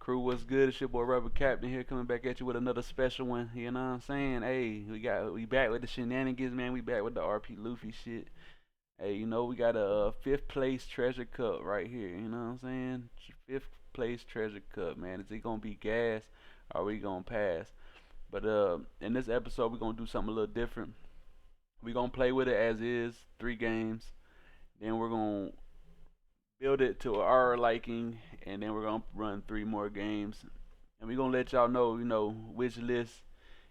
Crew, what's good? It's your boy Rubber Captain here, coming back at you with another special one. You know what I'm saying? Hey, we back with the shenanigans, man. We back with the RP Luffy shit. Hey, we got a fifth place treasure cup right here. You know what I'm saying? Fifth place treasure cup, man. Is it gonna be gas? Or are we gonna pass? But in this episode, we're gonna do something a little different. We're gonna play with it as is, 3 games. Then we're gonna build it to our liking, and then we're gonna run 3 more games, and we're gonna let y'all know, which list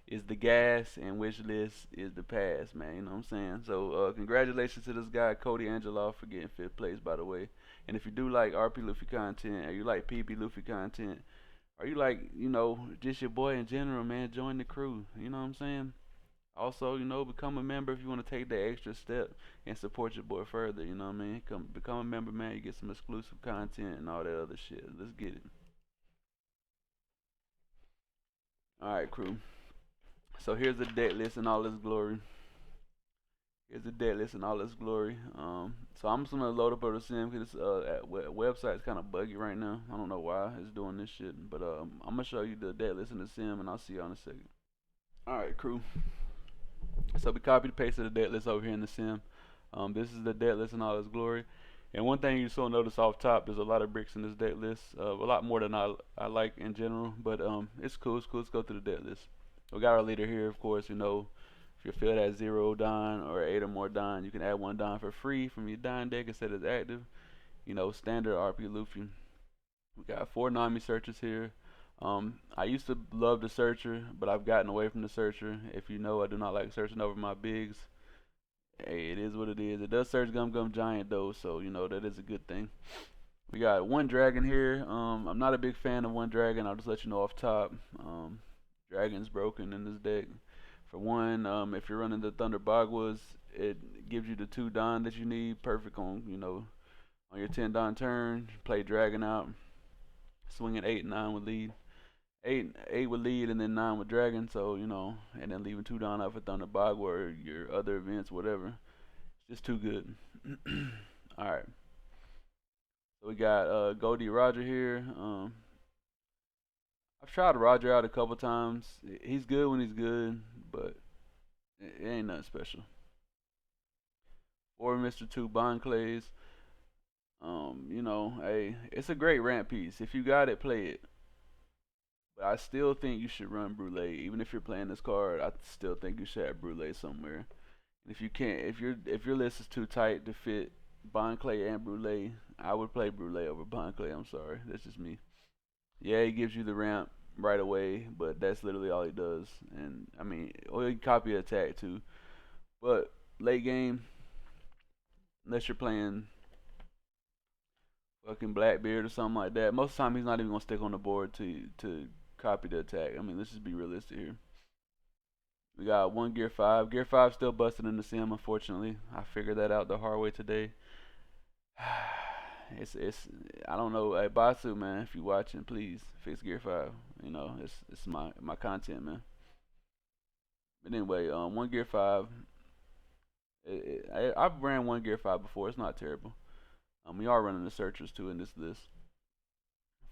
is the gas and which list is the pass, man. You know what I'm saying? So, congratulations to this guy, Cody Angeloff, for getting fifth place, by the way. And if you do like RP Luffy content, or you like PB Luffy content, or you like, just your boy in general, man, join the crew. You know what I'm saying? Also, become a member if you want to take that extra step and support your boy further. You know what I mean? Become a member, man. You get some exclusive content and all that other shit. Let's get it. All right, crew. So here's the deck list in all its glory. Here's the deck list in all its glory. So I'm just gonna load up the sim because website's kind of buggy right now. I don't know why it's doing this shit, but I'm gonna show you the deck list in the sim, and I'll see you in a second. All right, crew. So we copied and pasted the deck list over here in the sim. This is the deck list in all its glory. And one thing you saw notice off top, there's a lot of bricks in this deck list. A lot more than I like in general, but it's cool. It's cool. Let's go through the deck list. We got our leader here, of course. If your field has 0 Don or 8 or more Don, you can add 1 Don for free from your Don deck instead of active. Standard RP Luffy. We got 4 Nami searchers here. I used to love the searcher, but I've gotten away from the searcher. If you know, I do not like searching over my bigs. Hey, it is what it is. It does search Gum Gum Giant though, so that is a good thing. We got 1 dragon here. I'm not a big fan of 1 dragon. I'll just let you know off top. Dragon's broken in this deck. For one, if you're running the Thunder Bagwas, it gives you the 2 Don that you need. Perfect on on your 10 Don turn. Play dragon out. Swinging 8 and 9 with lead. Eight with lead and then 9 with dragon. So and then leaving 2 down out for Thunder Bagua or your other events, whatever. It's just too good. All right. So we got Goldie Roger here. I've tried Roger out a couple times. He's good when he's good, but it ain't nothing special. Or Mr. 2 Bond Clays. Hey, it's a great ramp piece. If you got it, play it. But I still think you should run Brule. Even if you're playing this card, I still think you should have Brule somewhere. And if you can't, if your list is too tight to fit Bond Clay and Brule, I would play Brule over Bond Clay. I'm sorry, that's just me. Yeah, he gives you the ramp right away, but that's literally all he does. And I mean, or he can copy attack too. But late game, unless you're playing fucking Blackbeard or something like that, most of the time he's not even gonna stick on the board to copy the attack. I mean, let's just be realistic here. We got 1 Gear 5. Gear 5 still busted in the sim, unfortunately. I figured that out the hard way today. It's I don't know. Hey Basu, man, if you watching, please fix Gear 5. It's my content, man. But anyway, 1 Gear 5. I've ran 1 Gear 5 before. It's not terrible. We are running the searchers too in this list.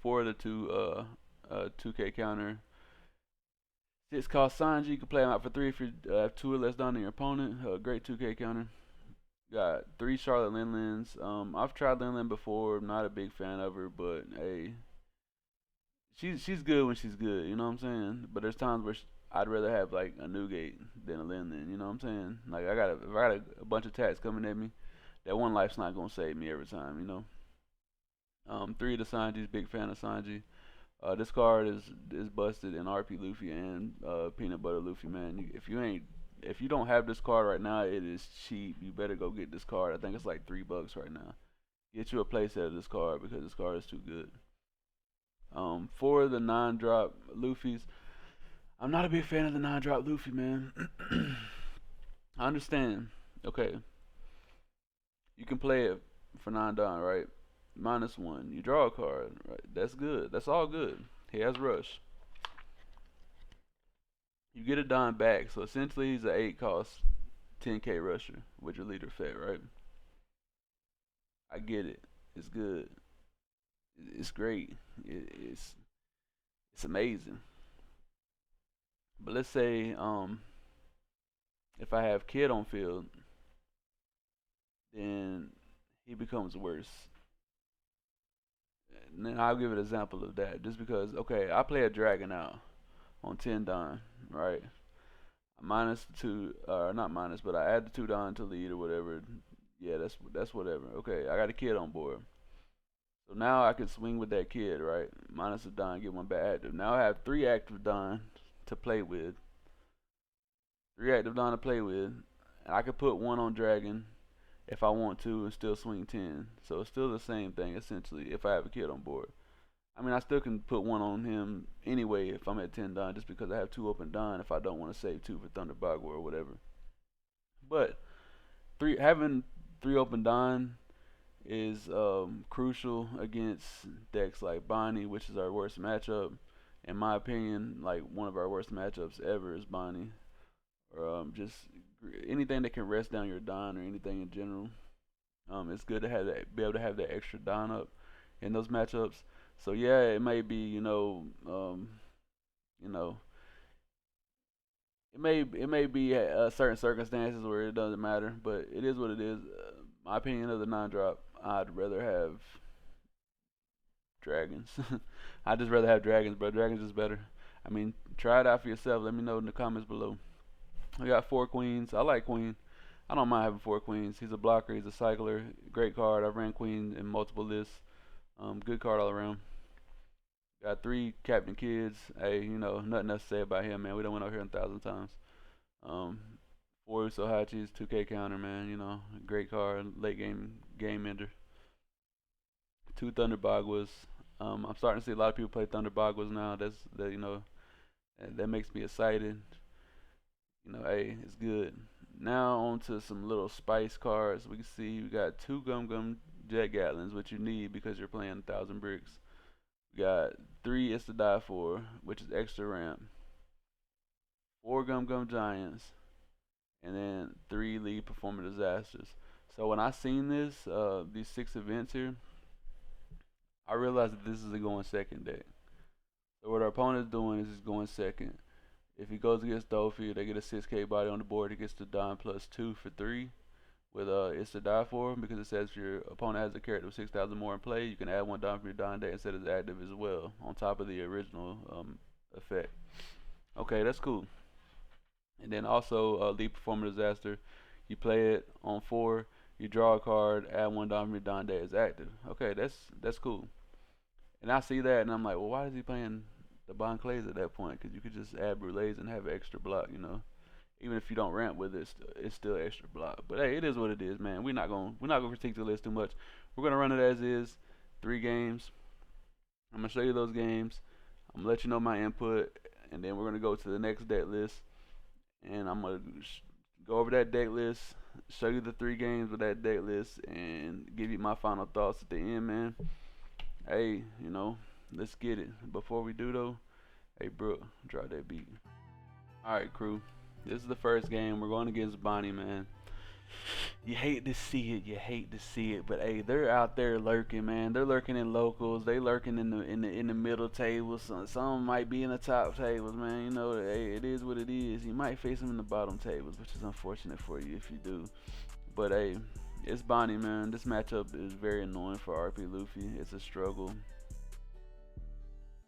4 of the 2K counter. 6 cost Sanji. You can play him out for 3 if you have 2 or less down than your opponent. Great 2K counter. Got 3 Charlotte Linlins. I've tried Linlin before. I'm not a big fan of her, but hey, she's good when she's good. You know what I'm saying? But there's times where I'd rather have like a Newgate than a Linlin. You know what I'm saying? Like if I got a bunch of attacks coming at me, that one life's not gonna save me every time. 3 of the Sanji's. Big fan of Sanji. This card is busted in RP Luffy and Peanut Butter Luffy, man. If you don't have this card right now, it is cheap. You better go get this card. I think it's like $3 right now. Get you a playset of this card because this card is too good. For the non-drop Luffy's, I'm not a big fan of the non-drop Luffy, man. I understand. Okay, you can play it for 9 Don, right? -1. You draw a card, right? That's good. That's all good. He has rush. You get a Don back, so essentially he's an 8 cost 10k rusher with your leader effect, right? I get it. It's good. It's great. It's it's amazing. But let's say if I have Kid on field, then he becomes worse. And then I'll give an example of that. Just because, okay, I play a dragon now on 10 Don, right? Minus the two, not minus, but I add the 2 Don to lead or whatever. Yeah, that's whatever. Okay, I got a Kid on board. So now I can swing with that Kid, right? Minus the Don, get one back active. Now I have 3 active Don to play with. 3 active Don to play with. And I could put one on Dragon if I want to and still swing 10. So it's still the same thing essentially if I have a Kid on board. I mean, I still can put one on him anyway if I'm at 10 Don just because I have 2 open Don if I don't want to save 2 for Thunder Bagua or whatever. But having 3 open Don is crucial against decks like Bonnie, which is our worst matchup. In my opinion, like one of our worst matchups ever is Bonnie. Or just anything that can rest down your Don or anything in general. It's good to have that, be able to have that extra Don up in those matchups. So yeah, it may be, you know, it may be certain circumstances where it doesn't matter, but it is what it is. My opinion of the non-drop, I'd rather have dragons. I'd just rather have dragons, bro. Dragons is better. I mean, try it out for yourself. Let me know in the comments below. We got 4 queens. I like queen. I don't mind having 4 queens. He's a blocker. He's a cycler. Great card. I've ran queen in multiple lists. Good card all around. Got 3 Captain Kids. Hey, nothing else to say about him, man. We done went over here 1,000 times. 4 Usohachis, 2K counter, man. Great card. Late game ender. 2 Thunder Baguas. I'm starting to see a lot of people play Thunder Baguas now. That makes me excited. Hey, it's good. Now on to some little spice cards. We can see we got 2 Gum Gum Jet Gatlins, which you need because you're playing 1,000 bricks. We got 3 It's to Die For, which is extra ramp. 4 Gum Gum Giants, and then 3 Lead Performer Disasters. So when I seen this, these 6 events here, I realized that this is a going second deck. So what our opponent is doing is he's going second. If he goes against Luffy, they get a 6K body on the board. He gets the Don +2 for 3 with It's to Die For, because it says if your opponent has a character with 6,000 more in play, you can add 1 Don from your Don deck and set it as active as well, on top of the original effect. Okay, that's cool. And then also Lead Performer Disaster, you play it on 4, you draw a card, add 1 Don from your Don deck as active. Okay, that's cool. And I see that and I'm like, well, why is he playing the Bon Clays at that point? Because you could just add Brûlés and have an extra block, Even if you don't ramp with it, it's still extra block. But hey, it is what it is, man. We're not gonna critique the list too much. We're gonna run it as is. 3 games. I'm gonna show you those games. I'm gonna let you know my input, and then we're gonna go to the next deck list, and I'm gonna go over that deck list, show you the 3 games with that deck list, and give you my final thoughts at the end, man. Hey, let's get it. Before we do though, hey bro, drop that beat. Alright crew, this is the first game. We're going against Bonnie, man. You hate to see it, but hey, they're out there lurking, man. They're lurking in locals, they lurking in the middle tables. Some might be in the top tables, man. Hey, it is what it is. You might face them in the bottom tables, which is unfortunate for you if you do. But hey, it's Bonnie, man. This matchup is very annoying for RP Luffy. It's a struggle.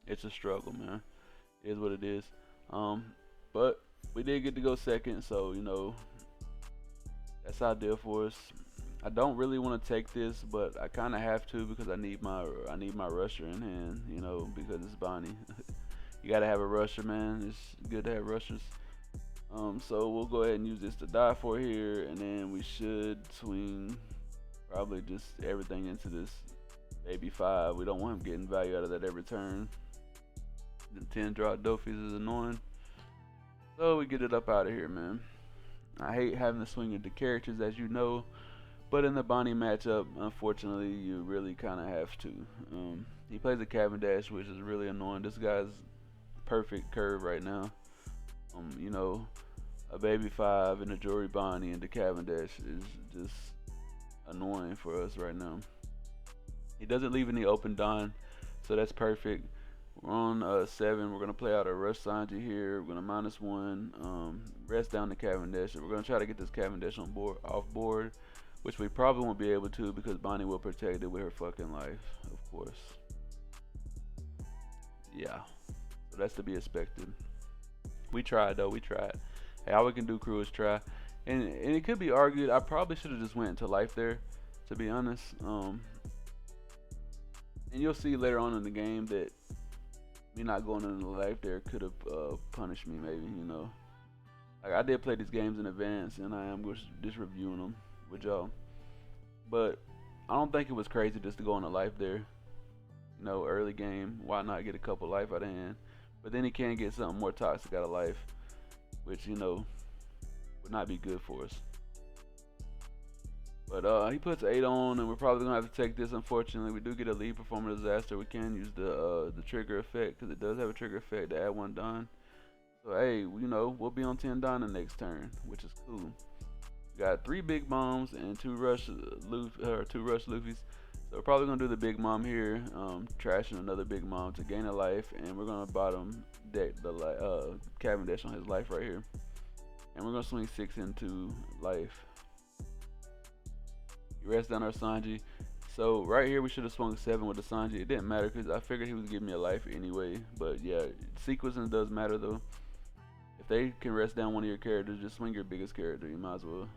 It's a struggle, man. It is what it is. But we did get to go second, so that's ideal for us. I don't really want to take this, but I kind of have to because I need my rusher in hand, because it's Bonnie. You gotta have a rusher, man. It's good to have rushers. So we'll go ahead and use this to die for here, and then we should swing probably just everything into this baby 5. We don't want him getting value out of that every turn. The 10 drop Dofis is annoying. So we get it up out of here, man. I hate having to swing into characters, as you know, but in the Bonnie matchup, unfortunately, you really kind of have to. He plays a Cavendish, which is really annoying. This guy's perfect curve right now. A baby 5 and a Jory Bonnie and the Cavendish is just annoying for us right now. He doesn't leave any open Don, so that's perfect. We're on 7. We're gonna play out a Rush Sanji here. We're gonna -1. Rest down the Cavendish. We're gonna try to get this Cavendish on board, off board, which we probably won't be able to because Bonnie will protect it with her fucking life, of course. Yeah, so that's to be expected. We tried though. We tried. Hey, all we can do, crew, is try. And it could be argued I probably should have just went into life there, to be honest. And you'll see later on in the game that me not going into life there could have punished me, maybe, you know. Like, I did play these games in advance, and I am just reviewing them with y'all. But I don't think it was crazy just to go into life there. You know, early game, why not get a couple life out of hand? But then he can get something more toxic out of life, which, you know, would not be good for us. But he puts 8 on, and we're probably gonna have to take this. Unfortunately, we do get a lead performer disaster. We can use the trigger effect because it does have a trigger effect to add 1 Don. So hey, you know, we'll be on 10 Don the next turn, which is cool. We got 3 big bombs and 2 rush Luffys. So we're probably gonna do the big mom here, trashing another big mom to gain a life, and we're gonna bottom deck the Cavendish on his life right here, and we're gonna swing 6 into life. He rests down our Sanji. So right here we should have swung 7 with the Sanji. It didn't matter because I figured he was giving me a life anyway. But yeah, sequencing does matter though. If they can rest down one of your characters, just swing your biggest character. You might as well.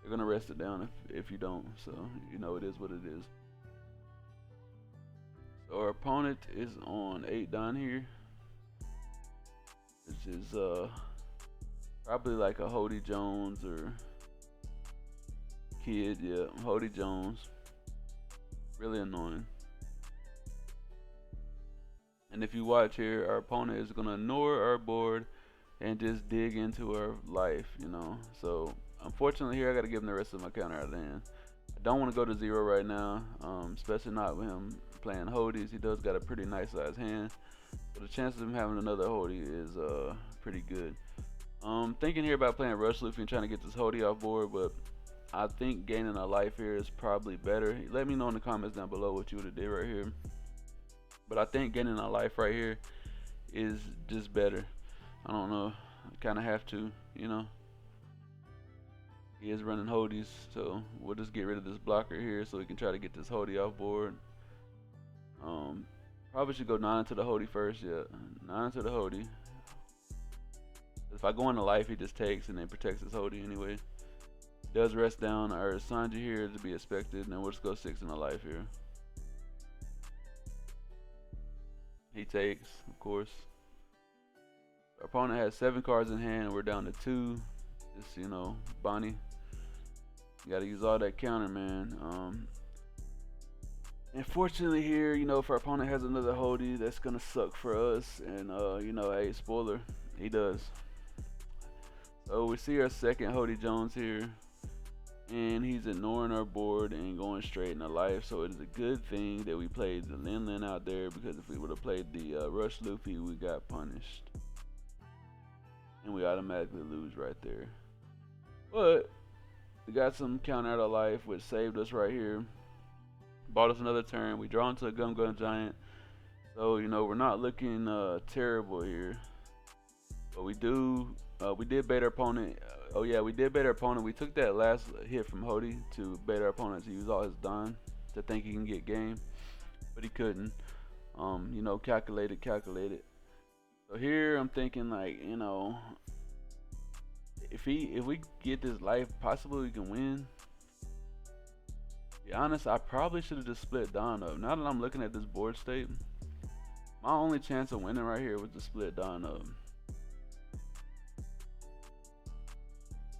They're gonna rest it down if you don't. So you know it is what it is. So our opponent is on 8 Don here, which is probably like a Hody Jones or Kid, yeah, Hody Jones. Really annoying. And if you watch here, our opponent is gonna ignore our board and just dig into our life, you know. So unfortunately here I gotta give him the rest of my counter out of the hand. I don't want to go to 0 right now, especially not with him playing Hodies. He does got a pretty nice sized hand, so the chances of him having another Hody is pretty good. Thinking here about playing Rush Luffy and trying to get this Hody off board, but I think gaining a life here is probably better. Let me know in the comments down below what you would have did right here. But I think gaining a life right here is just better. I don't know. I kind of have to, you know. He is running Hodies, so we'll just get rid of this blocker here so we can try to get this Hody off board. Probably should go 9 into the Hody first, yeah. 9 into the Hody. If I go into life, he just takes and then protects his Hody anyway. Does rest down our Sanji here to be expected, and then we'll just go 6 in the life here. He takes, of course. Our opponent has 7 cards in hand, and we're down to 2. Just, you know, Bonnie. You gotta use all that counter, man. Unfortunately here, you know, if our opponent has another Hody, that's gonna suck for us. And you know, hey, spoiler, he does. So we see our second Hody Jones here, and he's ignoring our board and going straight into life. So it is a good thing that we played the Lin out there, because if we would have played the Rush Luffy, we got punished, and we automatically lose right there. But we got some counter out of life, which saved us right here. Bought us another turn. We draw into a Gum Gum Giant. So, you know, we're not looking terrible here. But we did bait our opponent. Oh yeah, we did bait our opponent. We took that last hit from Hody to bait our opponent to use all his Don to think he can get game. But he couldn't. You know, calculated. So here I'm thinking, like, you know, if we get this life, possibly we can win. To be honest, I probably should have just split Don up. Now that I'm looking at this board state, my only chance of winning right here was to split Don up.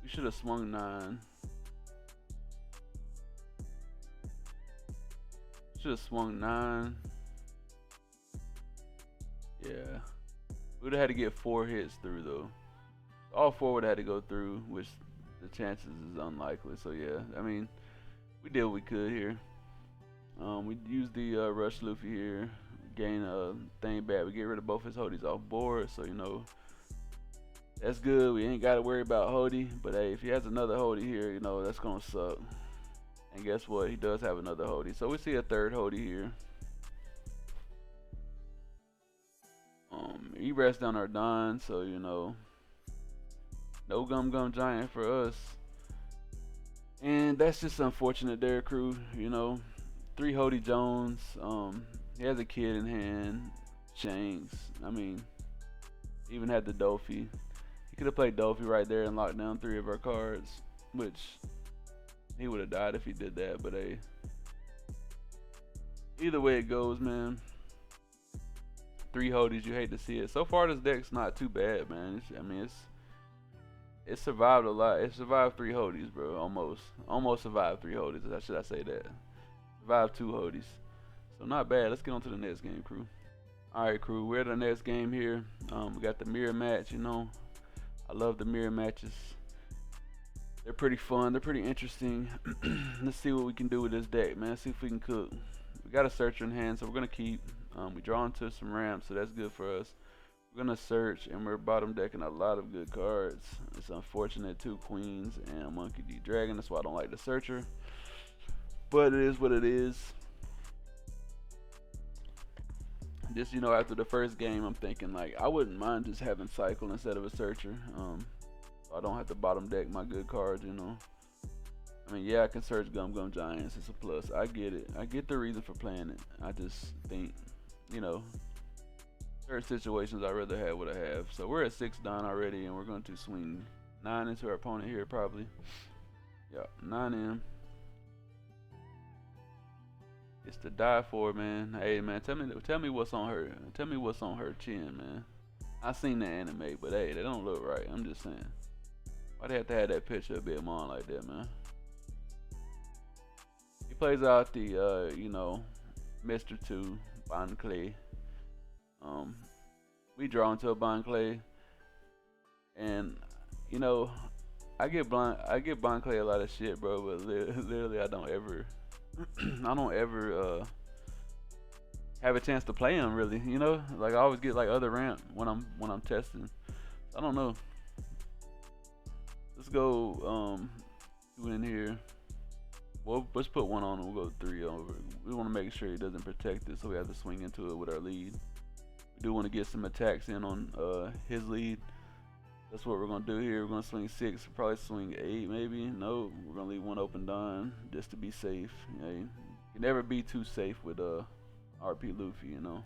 We should have swung 9. Should have swung 9. Yeah. We would have had to get 4 hits through though. All 4 would have had to go through, which the chances is unlikely. So yeah, I mean, we did what we could here. We used the Rush Luffy here, gain a thing back. We get rid of both his Hodies off board, so you know, that's good. We ain't got to worry about Hody. But hey, if he has another Hody here, you know, that's gonna suck. And guess what? He does have another Hody. So we see a third Hody here. rests down our Don, so you know, no Gum Gum Giant for us. And that's just unfortunate there, crew. You know, 3 Hody Jones. He has a kid in hand. Shanks. I mean, even had the Dofi. He could have played Dofi right there and locked down 3 of our cards, which he would have died if he did that. But hey, either way it goes, man. 3 Hodies, you hate to see it. So far, this deck's not too bad, man. It survived a lot. It survived 3 Hodies, bro. Almost survived 3 Hodies. Should I say that? Survived 2 Hodies. So not bad. Let's get on to the next game, crew. Alright, crew. We're at the next game here. We got the mirror match, you know. I love the mirror matches. They're pretty fun. They're pretty interesting. Let's see what we can do with this deck, man. See if we can cook. We got a searcher in hand, so we're going to keep. We draw into some ramps, so that's good for us. We're gonna search, and we're bottom decking a lot of good cards. It's unfortunate, 2 queens and Monkey D Dragon. That's why I don't like the searcher. But it is what it is. Just, you know, after the first game, I'm thinking like I wouldn't mind just having cycle instead of a searcher. So I don't have to bottom deck my good cards, you know. I mean, yeah, I can search Gum Gum Giants. It's a plus. I get it. I get the reason for playing it. I just think, you know, certain situations I'd rather have what I have. So we're at 6 down already, and we're going to swing 9 into our opponent here probably. Yeah, 9 in. It's to die for, man. Hey, man, tell me what's on her. Tell me what's on her chin, man. I seen the anime, but hey, they don't look right. I'm just saying. Why they have to have that picture a bit more like that, man? He plays out the, you know, Mr. 2, Bon Clay. We draw into a Bon Clay, and you know, I give Bon Clay a lot of shit, bro. But literally, I don't ever have a chance to play him. Really, you know, like I always get like other ramp when I'm testing. I don't know. Let's go 2 in here. Well, let's put 1 on and we'll go 3 over. We want to make sure he doesn't protect it, so we have to swing into it with our lead. We do want to get some attacks in on his lead. That's what we're going to do here. We're going to swing 6, probably swing 8 maybe. No, we're going to leave 1 open Don just to be safe. You know, you can never be too safe with RP Luffy, you know.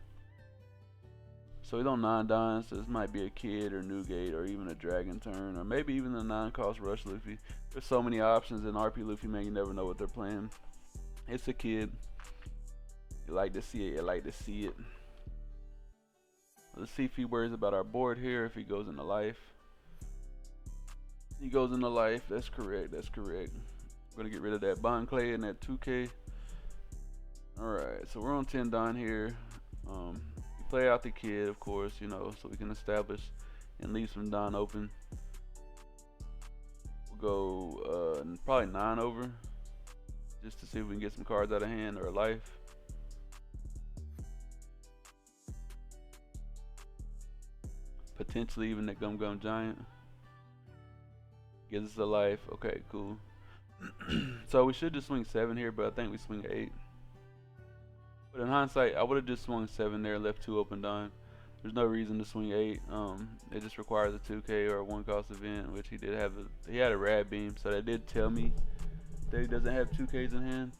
So he's on 9 Dons, so this might be a Kid or Newgate or even a Dragon turn, or maybe even the 9-cost Rush Luffy. There's so many options in RP Luffy, man, you never know what they're playing. It's a Kid. You like to see it, you like to see it. Let's see if he worries about our board here, if he goes into life. He goes into life, that's correct, that's correct. We're gonna get rid of that Bon Clay and that 2K. Alright, so we're on 10 Don here. We play out the Kid, of course, you know, so we can establish and leave some Don open. We'll go probably 9 over, just to see if we can get some cards out of hand or a life. Potentially even that Gum Gum Giant. Gives us a life. Okay, cool. So we should just swing 7 here, but I think we swing 8. But in hindsight, I would have just swung 7 there, left 2 open Don. There's no reason to swing 8. It just requires a 2K or a 1-cost event, which he did have. He had a Rad Beam, so that did tell me that he doesn't have 2Ks in hand.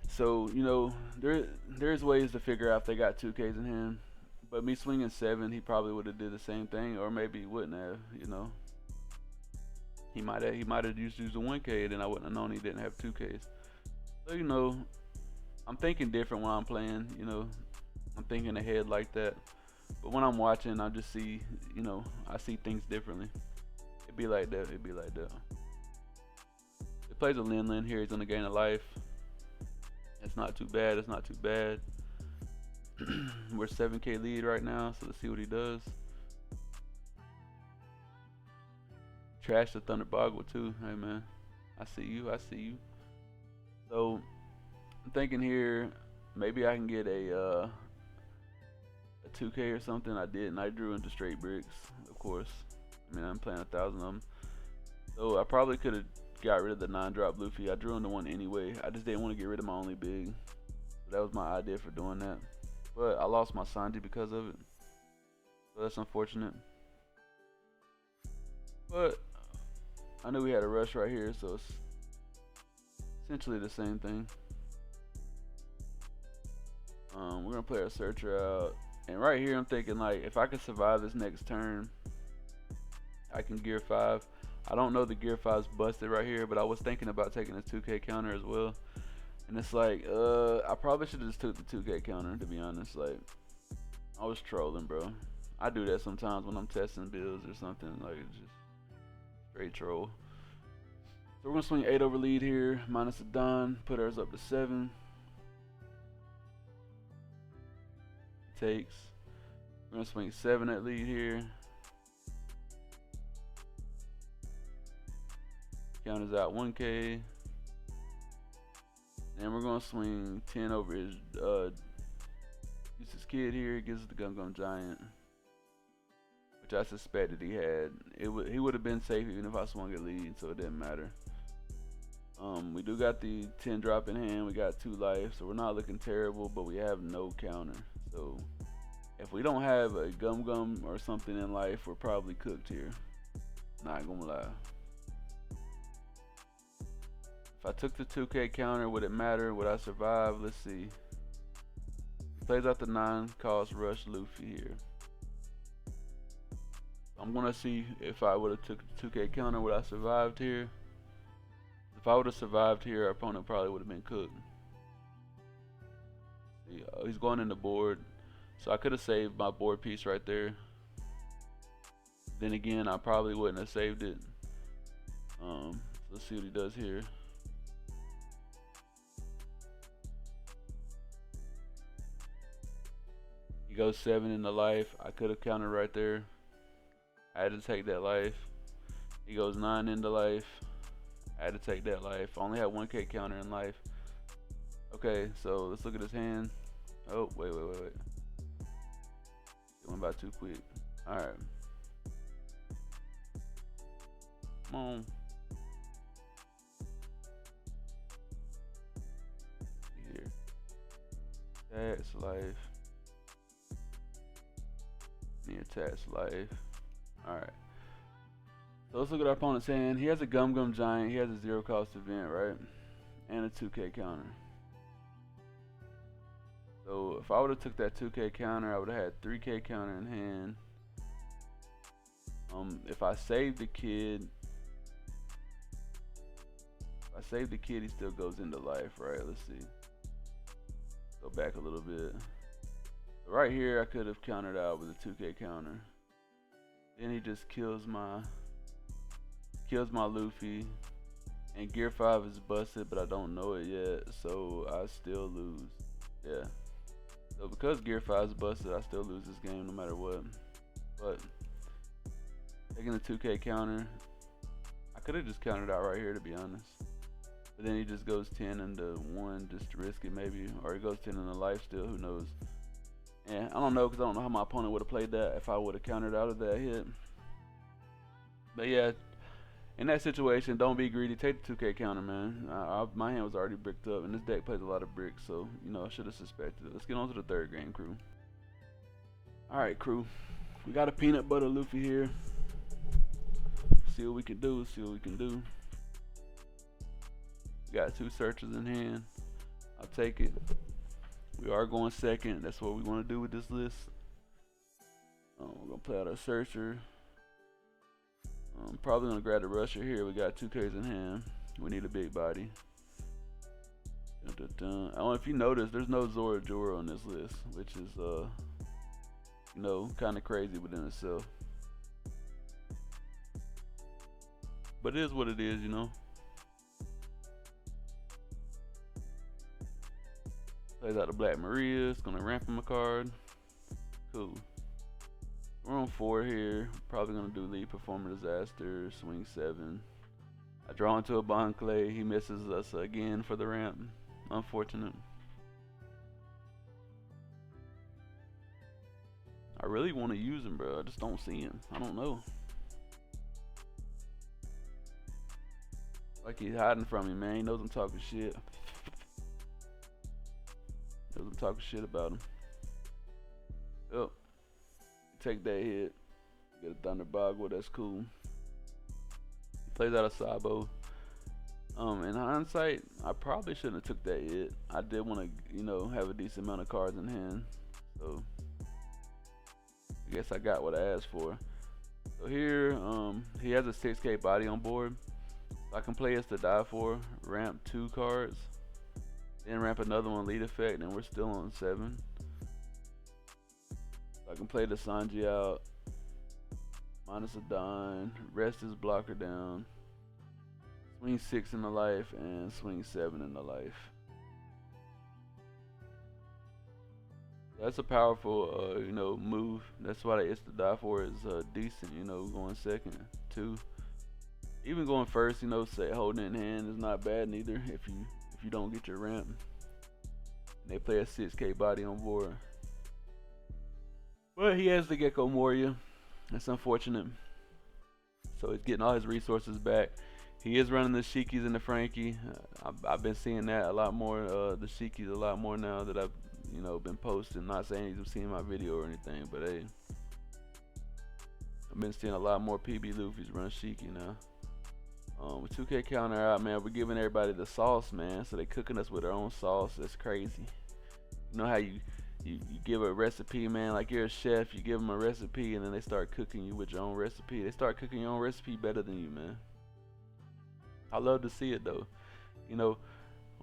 So you know, there's ways to figure out if they got 2Ks in hand. But me swinging 7, he probably would have did the same thing, or maybe he wouldn't have. You know, he might have used a 1K, and then I wouldn't have known he didn't have 2Ks. So you know, I'm thinking different when I'm playing. You know, I'm thinking ahead like that. But when I'm watching, I just see, you know, I see things differently. It'd be like that. It'd be like that. He plays a Lin here. He's gonna gain a life. It's not too bad. It's not too bad. We're 7K lead right now, so let's see what he does. Trash the Thunder Boggle too. Hey man, I see you. I see you. So I'm thinking here, maybe I can get a 2K or something. I didn't. I drew into straight bricks, of course. I mean, I'm playing 1,000 of them, so I probably could have got rid of the 9-drop Luffy. I drew into one anyway. I just didn't want to get rid of my only big. So that was my idea for doing that. But I lost my Sanji because of it. So that's unfortunate. But I knew we had a rush right here, so it's essentially the same thing. We're gonna play our searcher out, and right here I'm thinking like if I can survive this next turn, I can gear 5. I don't know the gear 5's busted right here, but I was thinking about taking a 2K counter as well. And it's like, I probably should have just took the 2K counter, to be honest. Like, I was trolling, bro. I do that sometimes when I'm testing builds or something, like it's just straight troll. So we're gonna swing 8 over lead here, minus a Don, put ours up to 7. Takes. We're gonna swing 7 at lead here. Counters out 1K. And we're gonna swing 10 over his uses kid here, gives us the Gum Giant, which I suspected he had. He would have been safe even if I swung a lead, so it didn't matter. We do got the 10 drop in hand. We got 2 life, so we're not looking terrible, but we have no counter. So if we don't have a Gum or something in life, we're probably cooked here. Not gonna lie. If I took the 2K counter, would it matter? Would I survive? Let's see. He plays out the 9-cost rush Luffy here. I'm gonna see if I would have took the 2K counter, would I survived here? If I would have survived here, our opponent probably would have been cooked. See, he's going in the board, so I could have saved my board piece right there. Then again, I probably wouldn't have saved it. Let's see what he does here. He goes 7 into life. I could have countered right there. I had to take that life. He goes 9 into life. I had to take that life. I only had 1K counter in life. Okay, so let's look at his hand. Oh, wait. It went by too quick. Alright. Come on. Here. That's life. Attached life. Alright. So let's look at our opponent's hand. He has a Gum Giant. He has a 0-cost event, right? And a 2K counter. So if I would have took that 2K counter, I would have had 3K counter in hand. If I saved the kid, he still goes into life, right? Let's see. Go back a little bit. Right here, I could have countered out with a 2K counter. Then he just kills my Luffy, and gear 5 is busted, but I don't know it yet, so I still lose. Yeah. So because gear 5 is busted, I still lose this game no matter what. But taking the 2K counter, I could have just countered out right here, to be honest. But then he just goes 10 into 1 just to risk it, maybe, or he goes 10 into life still. Who knows? Yeah, I don't know, because I don't know how my opponent would have played that if I would have countered out of that hit. But yeah, in that situation, don't be greedy. Take the 2K counter, man. My hand was already bricked up, and this deck plays a lot of bricks, so, you know, I should have suspected it. Let's get on to the third game, crew. Alright, crew. We got a peanut butter Luffy here. See what we can do, We got 2 searchers in hand. I'll take it. We are going second. That's what we want to do with this list. We're going to play out our searcher. I'm probably going to grab the rusher here. We got 2Ks in hand. We need a big body. Dun, dun, dun. I don't know if you noticed, there's no Zora Jora on this list, which is, you know, kind of crazy within itself. But it is what it is, you know. Plays out the Black Maria. It's gonna ramp him a card. Cool. We're on 4 here. Probably gonna do lead performer disaster. Swing 7. I draw into a Bond Clay. He misses us again for the ramp. Unfortunate. I really want to use him, bro. I just don't see him. I don't know. Like he's hiding from me, man. He knows I'm talking shit. Knows I'm talking shit about him. Oh, take that hit. Get a Thunder Bagua, that's cool. He plays out of Sabo. In hindsight, I probably shouldn't have took that hit. I did want to, have a decent amount of cards in hand. So I guess I got what I asked for. So here, he has a 6K body on board. So I can play as to die for, ramp 2 cards, then ramp another one lead effect, and we're still on 7. So I can play the Sanji out, minus a Don, rest his blocker down, swing 6 in the life, and swing 7 in the life. That's a powerful, move. That's why the It's to Die For is decent, going second, 2. Even going first, say holding it in hand is not bad neither if you don't get your ramp. And they play a 6K body on board. But he has the Gecko Moria. That's unfortunate. So he's getting all his resources back. He is running the Shikis and the Frankie. I've been seeing that a lot more, the Shikis a lot more now that I've been posting. Not saying he's seen my video or anything, but hey, I've been seeing a lot more PB Luffy's run Shiki now. With 2K counter out, man, we're giving everybody the sauce, man. So they cooking us with their own sauce. That's crazy. You know how you give a recipe, man, like you're a chef, you give them a recipe and then they start cooking you with your own recipe. They start cooking your own recipe better than you, man. I love to see it though.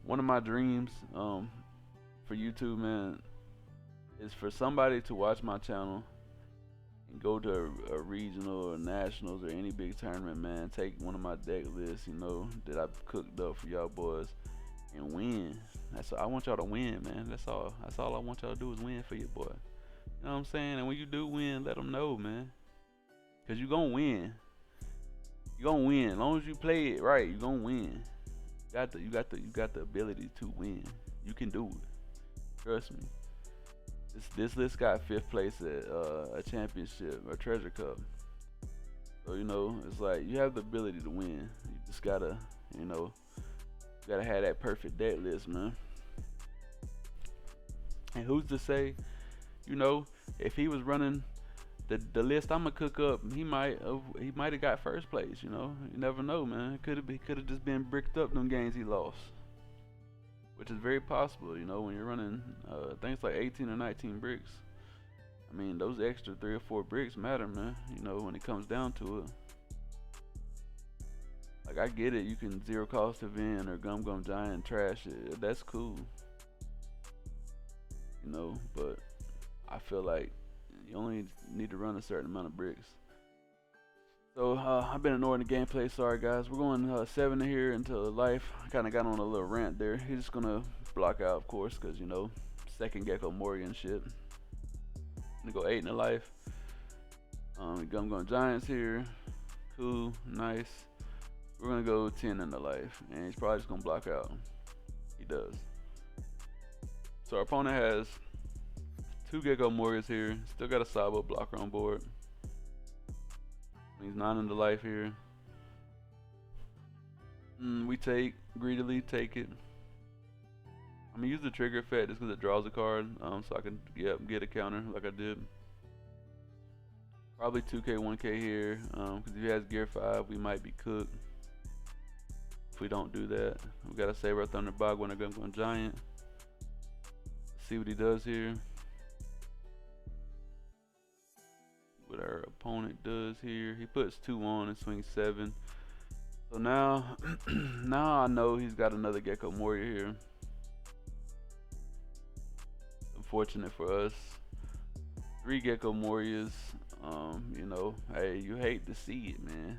One of my dreams for YouTube, man, is for somebody to watch my channel and go to a regional or nationals or any big tournament, man. Take one of my deck lists, that I've cooked up for y'all boys and win. I want y'all to win, man. That's all I want y'all to do is win for your boy. You know what I'm saying? And when you do win, let them know, man. Cause you gonna win. You gonna win. As long as you play it right, you gonna win. You got the ability to win. You can do it. Trust me. This list got 5th place at a championship or treasure cup. So it's like you have the ability to win. You just gotta, gotta have that perfect deck list, man. And who's to say, if he was running the list I'ma cook up, he might have got 1st place. You never know, man. It could have just been bricked up them games he lost. Which is very possible, when you're running things like 18 or 19 bricks. I mean, those extra 3 or 4 bricks matter, man, when it comes down to it. Like, I get it, you can zero cost event or Gum Gum Giant trash it. That's cool. But I feel like you only need to run a certain amount of bricks. So I've been ignoring the gameplay. Sorry guys. We're going 7 here into life. I kind of got on a little rant there. He's just gonna block out, of course, because second Gecko Moria and shit. I'm gonna go 8 in the life. Gum Gum Giants here. Cool, nice. We're gonna go 10 in the life, and he's probably just gonna block out. He does. So our opponent has 2 Gecko Morias here. Still got a Sabo blocker on board. He's 9 in the life here. We greedily take it. I'm gonna use the trigger effect just because it draws a card, so I can get a counter like I did. Probably 2K, 1K here, because if he has Gear 5, we might be cooked. If we don't do that, we gotta save our Thunder Bagua and a Gum Gum Giant. See what he does here. What our opponent does here. He puts 2 on and swings 7. So now I know he's got another Gecko Moria here. Unfortunate for us. 3 Gecko Morias. Hey, you hate to see it, man.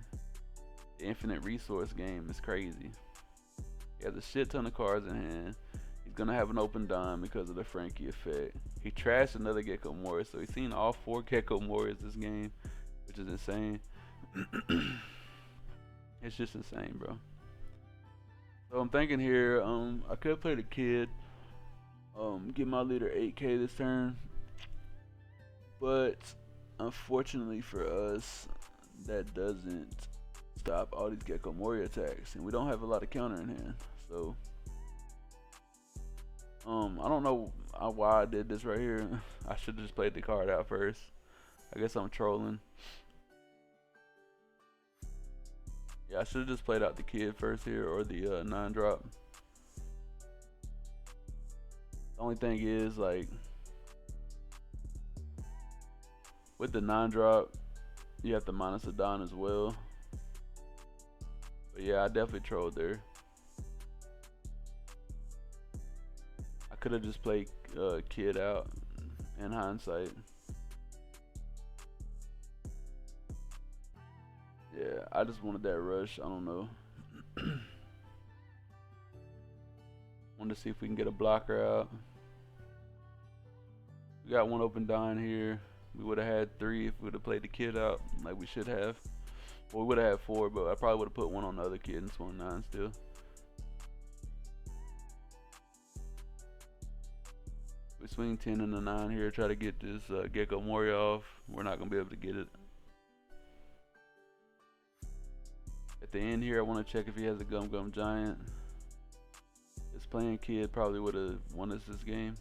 The infinite resource game is crazy. He has a shit ton of cards in hand. He's gonna have an open dime because of the Frankie effect. He trashed another Gecko Moria, so he's seen all 4 Gecko Morias this game, which is insane. It's just insane, bro. So I'm thinking here, I could play the kid, get my leader 8K this turn, but unfortunately for us, that doesn't stop all these Gecko Moria attacks, and we don't have a lot of counter in hand. So I don't know why I did this right here. I should have just played the card out first. I guess I'm trolling. Yeah, I should have just played out the kid first here, or the 9-drop. The only thing is, like, with the 9-drop, you have to minus a Don as well. But yeah, I definitely trolled there. I could have just played kid out in hindsight. Yeah, I just wanted that rush. I don't know. Wanted to see if we can get a blocker out. We got one open Don here. We would have had 3 if we would have played the kid out like we should have. Well, we would have had 4, but I probably would have put one on the other kid and swung 9 still. We swing 10 and a 9 here, try to get this Gecko Mori off. We're not going to be able to get it. At the end here, I want to check if he has a Gum Gum Giant. This playing kid probably would have won us this game.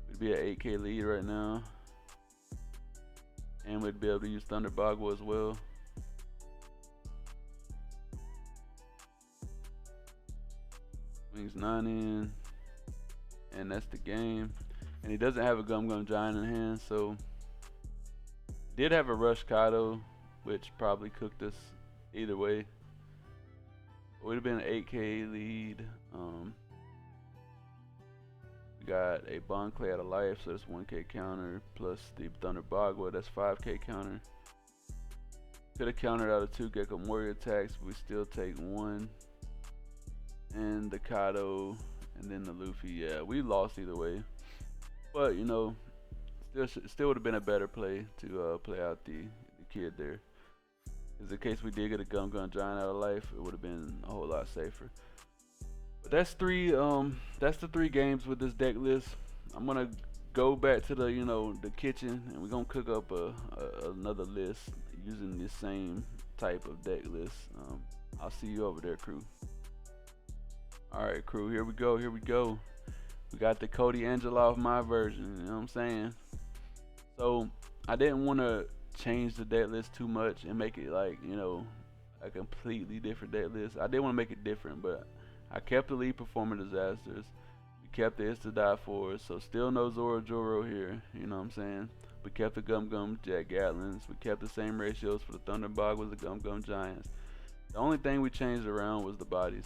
We'd be at 8K lead right now. And we'd be able to use Thunder Bagua as well. Swings 9 in. And that's the game. And he doesn't have a Gum Gum Giant in hand, so did have a Rush Kaido, which probably cooked us either way. It would have been an 8K lead. We got a Bond Clay out of life, so that's 1K counter, plus the Thunder Bagua, that's 5K counter. Could have countered out of 2 Gecko Mori attacks, but we still take 1. And the Kaido, and then the Luffy. Yeah, we lost either way. But, you know, still would have been a better play to play out the kid there. Because in case we did get a Gum Gum Giant out of life, it would have been a whole lot safer. But that's the 3 games with this deck list. I'm gonna go back to the kitchen, and we're gonna cook up another list using the same type of deck list. I'll see you over there, crew. Alright, crew, here we go. We got the Cody Angeloff my version, you know what I'm saying? So I didn't want to change the deck list too much and make it like, a completely different deck list. I did want to make it different, but I kept the lead performer disasters. We kept the It's to Die For, so still no Zoro Joro here, you know what I'm saying? We kept the Gum Gum Jack Gatlins. We kept the same ratios for the Thunder Bagua, the Gum Gum Giants. The only thing we changed around was the bodies.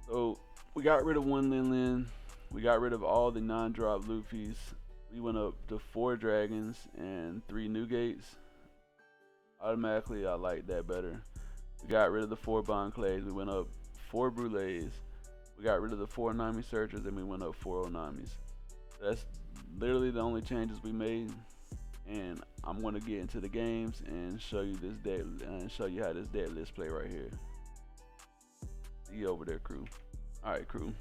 So we got rid of 1 Lin Lin. We got rid of all the non-drop Luffys. We went up to 4 Dragons and 3 Newgates. Automatically, I like that better. We got rid of the 4 Bond Clays. We went up 4 Brulés. We got rid of the 4 Nami Searchers, and we went up 4 Onamis. That's literally the only changes we made. And I'm gonna get into the games and show you this deck and show you how this deck list play right here. See you over there, crew. All right, crew.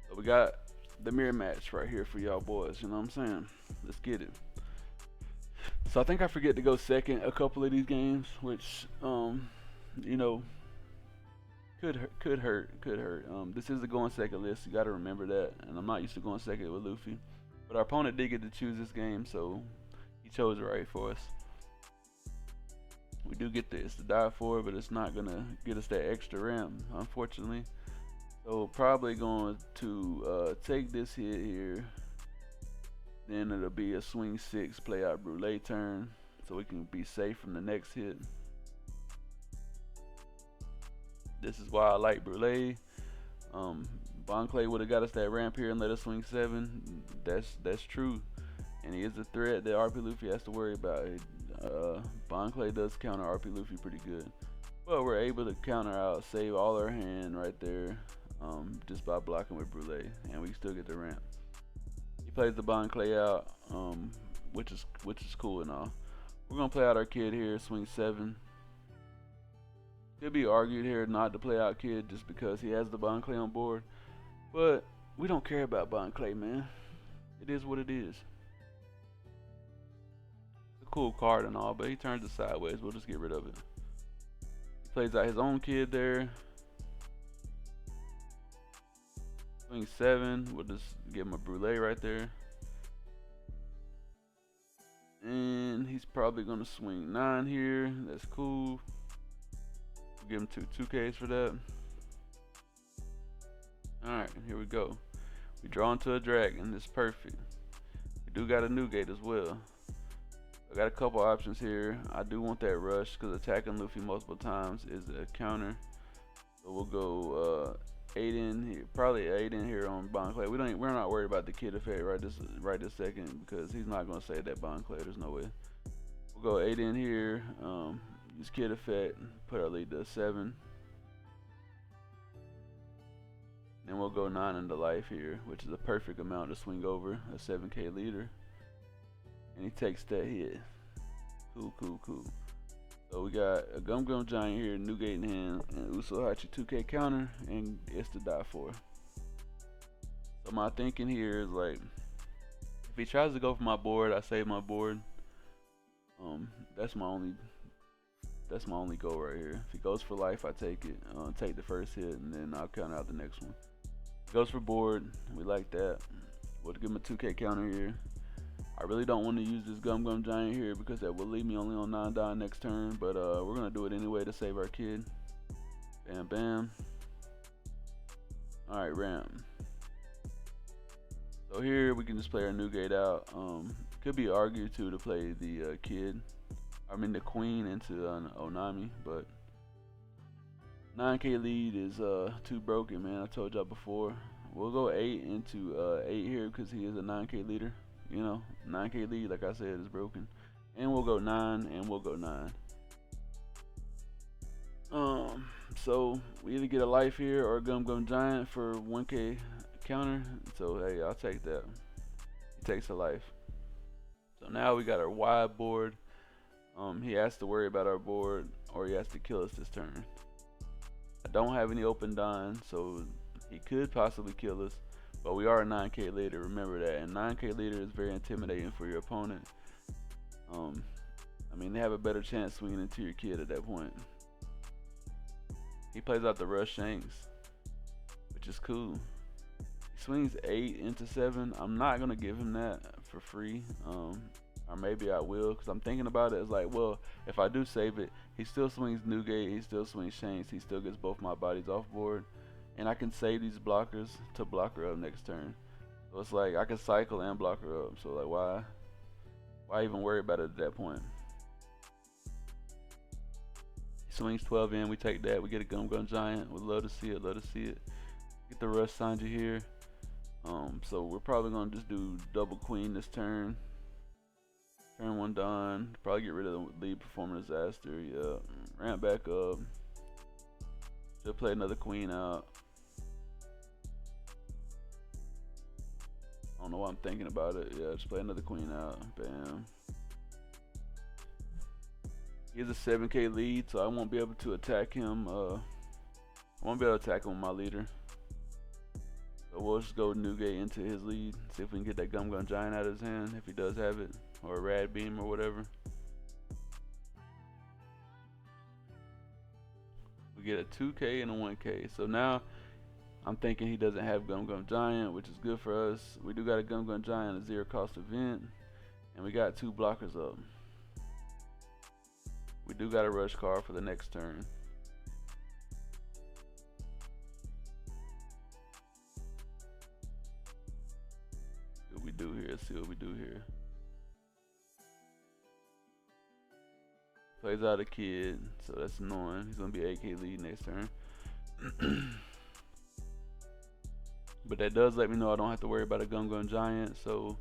So we got the mirror match right here for y'all boys. You know what I'm saying? Let's get it. So I think I forget to go second a couple of these games, which could hurt. This is the going second list. You got to remember that. And I'm not used to going second with Luffy, but our opponent did get to choose this game, so he chose it right for us. We do get this to die for, but it's not gonna get us that extra ramp, unfortunately. So probably going to take this hit here. Then it'll be a swing 6 play out Brulé turn, so we can be safe from the next hit. This is why I like Brulé. Bond Clay would have got us that ramp here and let us swing 7. That's true, and he is a threat that RP Luffy has to worry about. Bond Clay does counter RP Luffy pretty good, but we're able to counter out, save all our hand right there, just by blocking with Brulé, and we still get the ramp. He plays the Bond Clay out, which is cool and all. We're gonna play out our kid here, swing 7. Could be argued here not to play out kid just because he has the Bond Clay on board, but we don't care about Bond Clay, man. It is what it is. Cool card and all, but he turns it sideways. We'll just get rid of it. He plays out his own kid there. Swing 7. We'll just give him a Brulé right there. probably gonna swing 9 here. That's cool. Give him 2Ks for that. Alright, here we go. We draw into a dragon. It's perfect. We do got a new gate as well. I got a couple options here. I do want that rush because attacking Luffy multiple times is a counter. So we'll go 8 in here, probably 8 in here on Bond Clay. We're not worried about the kid effect right this second because he's not gonna save that Bond Clay. There's no way. We'll go 8 in here. Use kid effect. Put our lead to 7. Then we'll go 9 into life here, which is a perfect amount to swing over a 7K leader. And he takes that hit. Cool. So we got a Gum Gum Giant here, new gate in hand, and Usohachi 2K counter, and it's to die for. So my thinking here is like, if he tries to go for my board, I save my board. That's my only goal right here. If he goes for life, I take it. Take the first hit, and then I'll count out the next one. Goes for board. We like that. We'll give him a 2K counter here. I really don't want to use this Gum Gum Giant here because that will leave me only on 9 die next turn, but we're gonna do it anyway to save our kid. Bam. Alright, Ram. So here we can just play our new gate out. Could be argued to play the the queen into Onami, but 9K lead is too broken, man. I told y'all before. We'll go 8 into 8 here because he is a 9K leader. You know, 9K lead, like I said, is broken. And we'll go 9, and we'll go 9. So we either get a life here or a Gum Gum Giant for 1K counter. So hey, I'll take that. He takes a life. So now we got our wide board. He has to worry about our board, or he has to kill us this turn. I don't have any open Don, so he could possibly kill us. But we are a 9K leader, remember that. And 9K leader is very intimidating for your opponent. They have a better chance swinging into your kid at that point. He plays out the Rush Shanks, which is cool. He swings 8 into 7. I'm not going to give him that for free. Or maybe I will, because I'm thinking about it. It's like, well, if I do save it, he still swings Newgate, he still swings Shanks, he still gets both my bodies off board. And I can save these blockers to block her up next turn. So it's like I can cycle and block her up. So like why even worry about it at that point? He swings 12 in, we take that, we get a Gum Gum Giant. We'd love to see it, Get the Rush Sanji here. So we're probably gonna just do double queen this turn. Turn 1 done. Probably get rid of the lead performer disaster. Yeah. Ramp back up. Should play another queen out. I don't know why I'm thinking about it. Yeah, just play another queen out. Bam. He has a 7K lead, so I won't be able to attack him. I won't be able to attack him with my leader. So we'll just go Newgate into his lead. See if we can get that Gum Gum Giant out of his hand, if he does have it. Or a Rad Beam or whatever. We get a 2K and a 1K. So now I'm thinking he doesn't have Gum Gum Giant, which is good for us. We do got a Gum Gum Giant, a 0 cost event. And we got 2 blockers up. We do got a rush card for the next turn. See what we do here. Plays out a kid, so that's annoying. He's gonna be 8K lead next turn. But that does let me know I don't have to worry about a Gum Gum Giant. So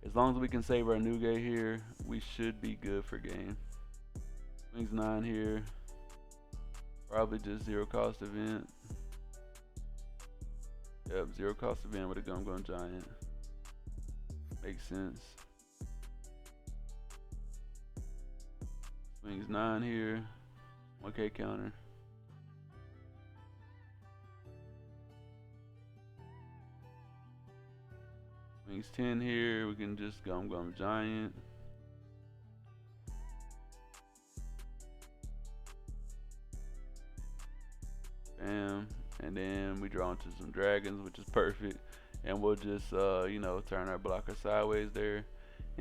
as long as we can save our Newgate here, we should be good for game. Swings 9 here. Probably just 0 cost event. Yep, 0 cost event with a Gum Gum Giant. Makes sense. Swings 9 here. 1K counter. Swings 10 here. We can just Gum Gum Giant. Bam. And then we draw into some dragons, which is perfect. And we'll just, turn our blocker sideways there.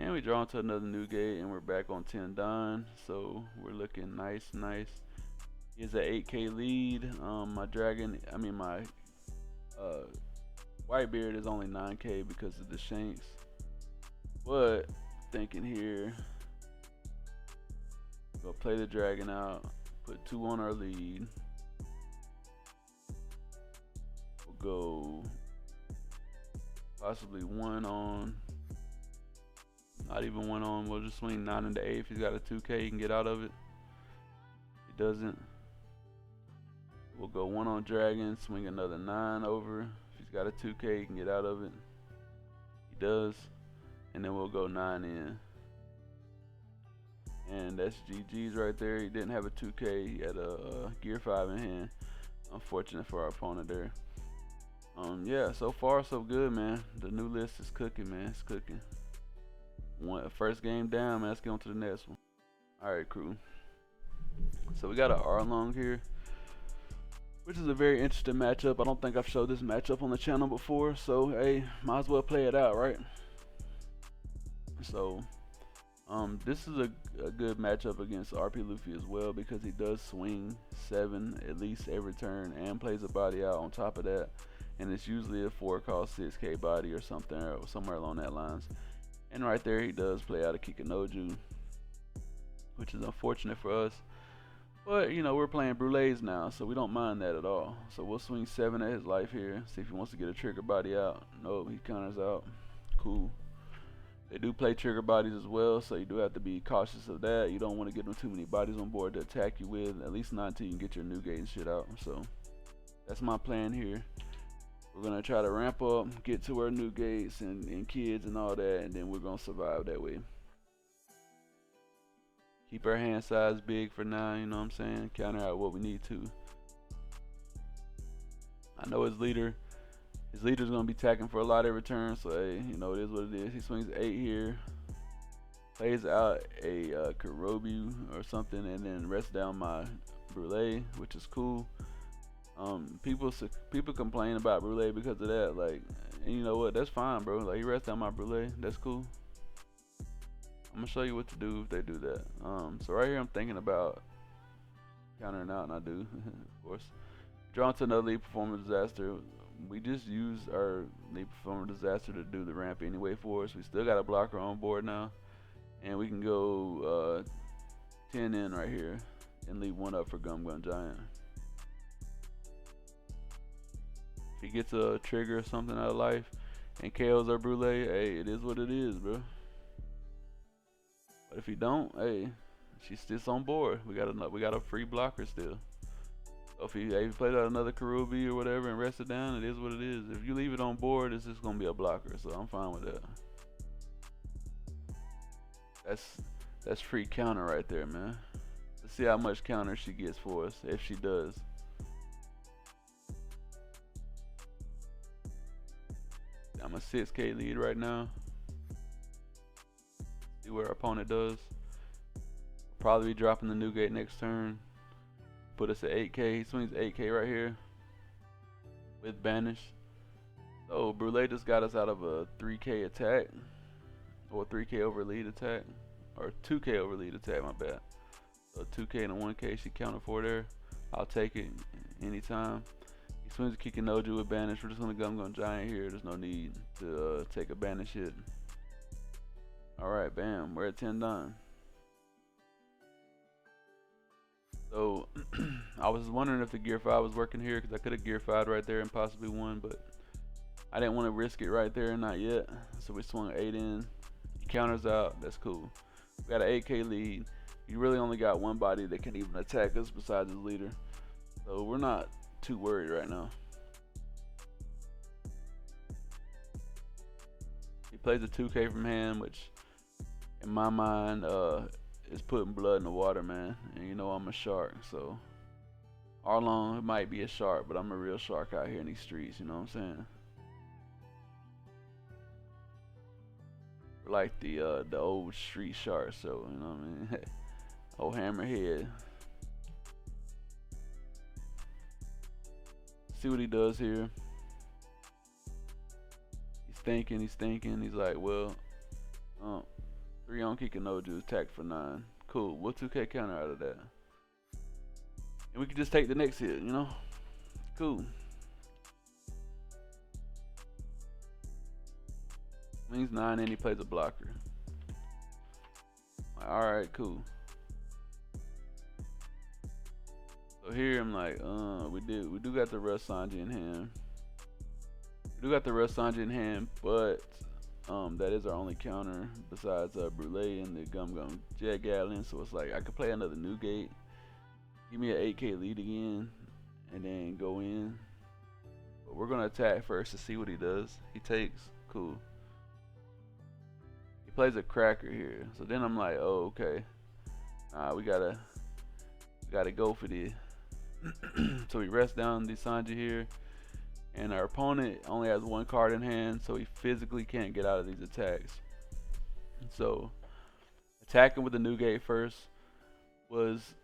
And we draw into another new gate, and we're back on 10 Don. So we're looking nice, nice. Here's an 8K lead. My dragon, I mean my uh, Whitebeard is only 9K because of the Shanks. But thinking here, go play the dragon out. Put 2 on our lead. We'll go possibly 1 on. Not even 1 on. We'll just swing 9 into 8. If he's got a 2K, he can get out of it. If he doesn't, we'll go 1 on dragon, swing another 9 over. If he's got a 2K, he can get out of it. He does. And then we'll go 9 in. And that's GG's right there. He didn't have a 2K. He had a gear 5 in hand. Unfortunate for our opponent there. Yeah, so far so good, man. The new list is cooking, man. It's cooking. First game down, man. Let's get on to the next one. Alright, crew. So we got an Arlong here, which is a very interesting matchup. I don't think I've showed this matchup on the channel before, so hey, might as well play it out, right? So this is a good matchup against RP Luffy as well, because he does swing 7 at least every turn and plays a body out on top of that, and it's usually a 4 cost 6K body or something, or somewhere along that lines. And right there he does play out a Kikinoju, which is unfortunate for us. But, you know, we're playing Brulees now, so we don't mind that at all. So we'll swing 7 at his life here, see if he wants to get a trigger body out. Nope, he counters out. Cool. They do play trigger bodies as well, so you do have to be cautious of that. You don't want to get them too many bodies on board to attack you with, at least not until you can get your new gate and shit out. So that's my plan here. We're going to try to ramp up, get to our new gates and kids and all that, and then we're going to survive that way. Keep our hand size big for now, you know what I'm saying? Counter out what we need to. I know his leader's gonna be attacking for a lot every turn, so hey, you know, it is what it is. He swings 8 here, plays out a Karobu or something, and then rests down my Brule, which is cool. People complain about Brule because of that, like, and you know what? That's fine, bro. Like, he rests down my Brule, that's cool. I'm gonna show you what to do if they do that. So right here I'm thinking about countering out, and I do, of course. Drawn to another lead performer disaster. We just used our lead performer disaster to do the ramp anyway for us. We still got a blocker on board now, and we can go 10 in right here and leave 1 up for Gum Gum Giant. If he gets a trigger or something out of life and KOs our Brule, hey, it is what it is, bro. But if he don't, hey, she's still on board. We got a free blocker still. So if he plays out another Karubi or whatever and rests it down, it is what it is. If you leave it on board, it's just gonna be a blocker. So I'm fine with that. That's free counter right there, man. Let's see how much counter she gets for us, if she does. I'm a 6K lead right now. See what our opponent does. Probably be dropping the new gate next turn. Put us at 8K. He swings 8K right here with banish. So Brule just got us out of a 3K attack, or 3K over lead attack, or 2K over lead attack, my bad. So 2K and a 1K she counted for there. I'll take it anytime. He swings a Kikinoju with banish. We're just gonna Gum Gum Giant here. There's no need to take a banish hit. Alright, bam, we're at 10 done. So I was wondering if the gear 5 was working here, because I could have gear 5'd right there and possibly won, but I didn't want to risk it right there, not yet. So we swung 8 in. He counters out, that's cool. We got an 8K lead. He really only got 1 body that can even attack us besides his leader. So we're not too worried right now. He plays a 2K from hand, which in my mind is putting blood in the water, man. And you know I'm a shark, so Arlong might be a shark, but I'm a real shark out here in these streets, you know what I'm saying? We're like the old street sharks, so you know what I mean? Old hammerhead. See what he does here. He's thinking, he's like, well, 3 on Kikinoju, attack for 9. Cool. We'll 2K counter out of that. And we can just take the next hit, you know? Cool. Means 9 and he plays a blocker. Alright, cool. So here I'm like, we do got the Rush Sanji in hand. We do got the Rush Sanji in hand, but that is our only counter besides Brule and the Gum Gum Jet Gatlin. So it's like I could play another Newgate, give me an 8K lead again, and then go in. But we're gonna attack first to see what he does. He takes, cool. He plays a cracker here, so then I'm like, oh okay, we gotta go for this. So we rest down the Sanji here, and our opponent only has 1 card in hand, so he physically can't get out of these attacks. So attacking with the Newgate first was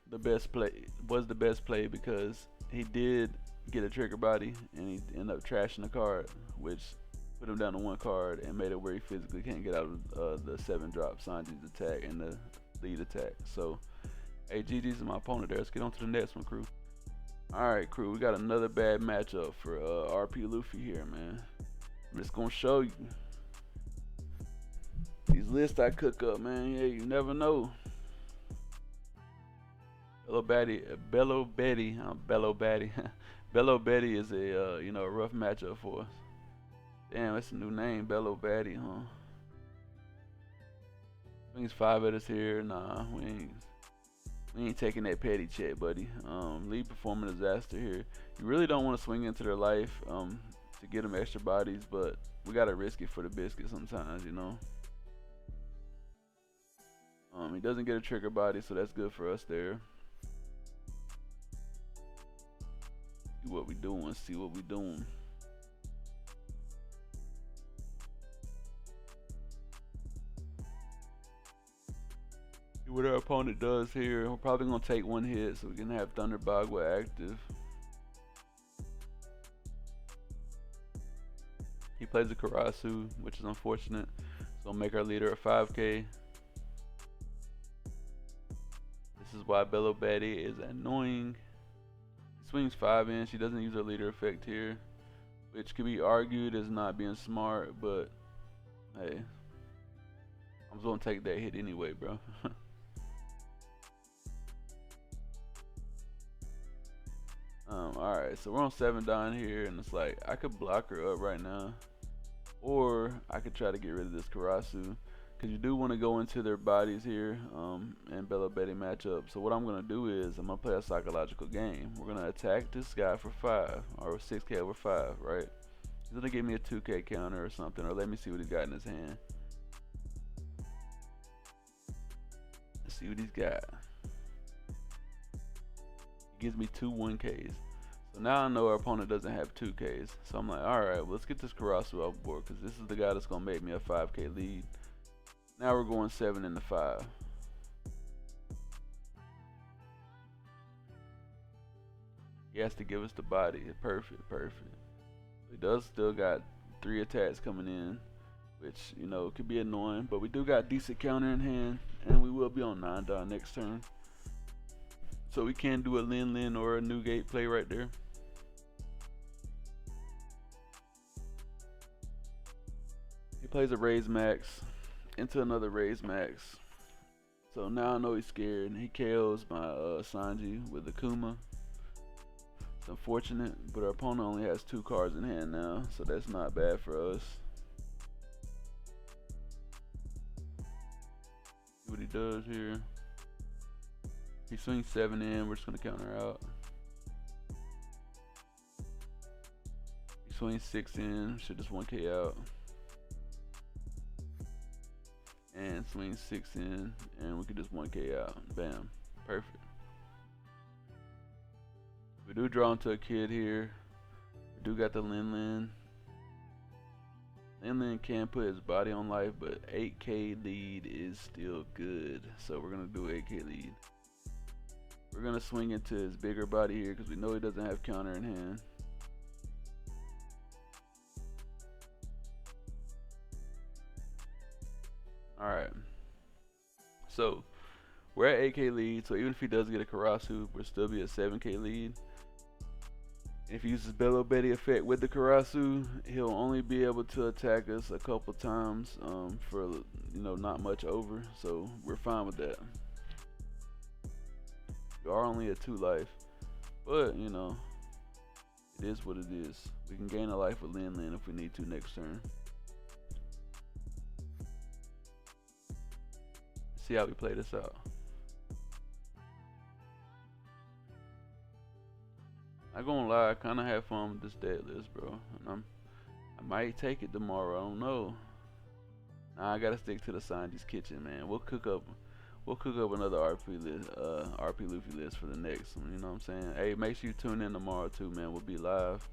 the best play because he did get a trigger body and he ended up trashing the card, which put him down to 1 card and made it where he physically can't get out of the 7-drop Sanji's attack and the lead attack. So hey, GG's to my opponent there. Let's get on to the next one, crew. Alright, crew, we got another bad matchup for RP Luffy here, man. I'm just gonna show you these lists I cook up, man. Yeah, you never know. Bello Betty is a a rough matchup for us. Damn, that's a new name, Bello Betty, huh? Brings 5 at us here. Nah, we ain't taking that petty check, buddy. Lead performing disaster here. You really don't want to swing into their life to get them extra bodies, but we gotta risk it for the biscuit sometimes, you know. He doesn't get a trigger body, so that's good for us there. See what we doing. See what we doing. What our opponent does here, we're probably gonna take 1 hit so we can have Thunder Bagua active. He plays a Karasu, which is unfortunate, so make our leader a 5K. This is why Bello Betty is annoying. He swings 5 in, she doesn't use her leader effect here, which could be argued as not being smart, but hey, I'm just gonna take that hit anyway, bro. Alright, so we're on 7 down here, and it's like I could block her up right now, or I could try to get rid of this Karasu, because you do want to go into their bodies here and Bello Betty matchup. So what I'm going to do is I'm going to play a psychological game. We're going to attack this guy for 5 or 6K over 5, right? He's going to give me a 2K counter or something, or let me see what he's got in his hand. Let's see what he's got. He gives me 2 1Ks. So now I know our opponent doesn't have 2Ks. So I'm like, alright, well, let's get this Karasu off board, because this is the guy that's going to make me a 5K lead. Now we're going 7 into 5. He has to give us the body. Perfect, perfect. He does still got 3 attacks coming in, which, you know, could be annoying. But we do got decent counter in hand, and we will be on 9 down next turn. So we can do a Lin or a Newgate play right there. He plays a Raise Max into another Raise Max. So now I know he's scared. He KOs my Sanji with the Kuma. It's unfortunate, but our opponent only has 2 cards in hand now, so that's not bad for us. See what he does here. He swings 7 in, we're just gonna counter out. He swings 6 in, should just 1K out. And swings 6 in, and we can just 1K out. Bam, perfect. We do draw into a kid here. We do got the Lin. Lin can put his body on life, but 8K lead is still good. So we're gonna do 8K lead. We're gonna swing into his bigger body here because we know he doesn't have counter in hand. Alright, So we're at 8K lead. So even if he does get a Karasu, we'll still be at 7K lead. If he uses Bello Betty effect with the Karasu, he'll only be able to attack us a couple times for not much over. So we're fine with that. We are only at 2 life, but it is what it is. We can gain a life with Lin Lin if we need to next turn. See how we play this out. Not gonna lie, I kinda have fun with this dead list, bro. And I might take it tomorrow. I don't know. Nah, I gotta stick to the Sanji's kitchen, man. We'll cook up another RP list, RP Luffy list for the next one. You know what I'm saying? Hey, make sure you tune in tomorrow too, man. We'll be live,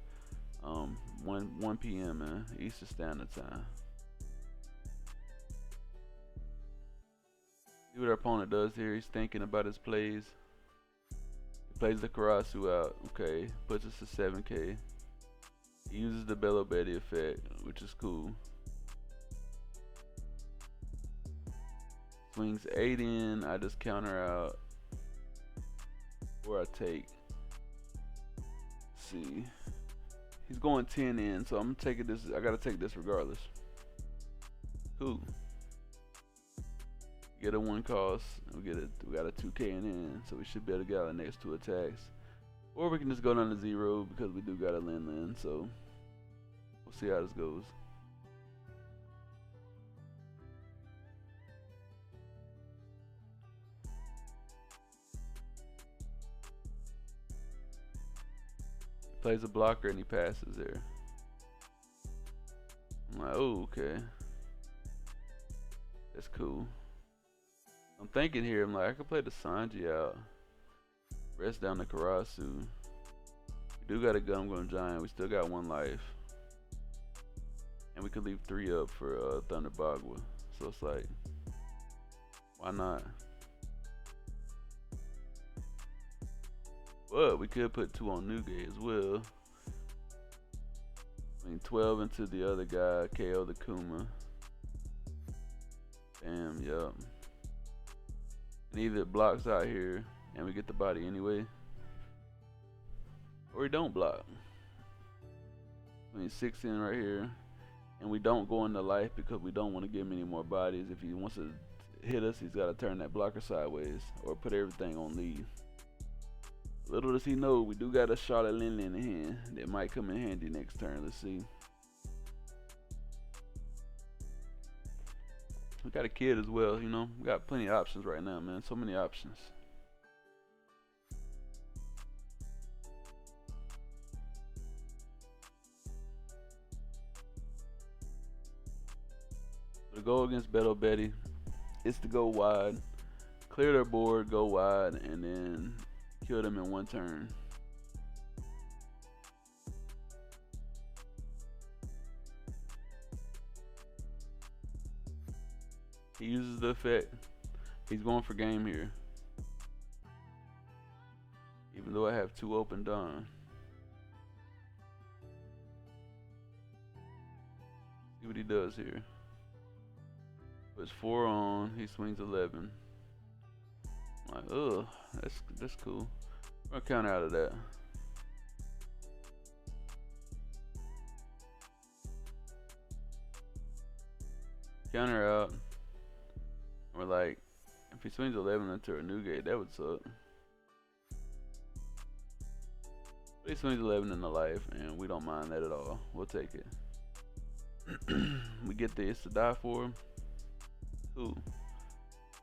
1 p.m. man, Eastern Standard Time. See what our opponent does here. He's thinking about his plays. Plays the Karasu out, okay, puts us to 7K. He uses the Bello Betty effect, which is cool. Swings 8 in, I just counter out, or I take. Let's see, he's going 10 in, so I'm taking this. I gotta take this regardless. Cool. Get a 1 cost. We got a 2K in hand, so we should be able to get our next 2 attacks. Or we can just go down to 0 because we do got a Lin Lin. So we'll see how this goes. He plays a blocker and he passes there. I'm like, oh, okay, that's cool. I'm thinking here, I'm like, I could play the Sanji out, rest down the Karasu. We do got a Gum Giant, we still got 1 life. And we could leave 3 up for Thunder Bagua. So it's like, why not? But we could put 2 on Nugget as well. I mean, 12 into the other guy, KO the Kuma. Damn, yup. And either it blocks out here and we get the body anyway, or we don't block. I mean, 6 in right here, and we don't go into life because we don't want to give him any more bodies. If he wants to hit us, he's got to turn that blocker sideways or put everything on lead. Little does he know, we do got a shot at Lin Lin in hand that might come in handy next turn. Let's see. We got a kid as well, we got plenty of options right now, man. So many options. To go against Bello Betty, it's to go wide, clear their board, go wide, and then kill them in 1 turn. He uses the effect. He's going for game here. Even though I have 2 open done. See what he does here. Puts 4 on, he swings 11. I'm like, ugh, that's cool. I'll counter out of that. Counter out. We're like, if he swings 11 into a Nugget, that would suck. But he swings 11 in the life, and we don't mind that at all. We'll take it. We get this to die for him. Cool.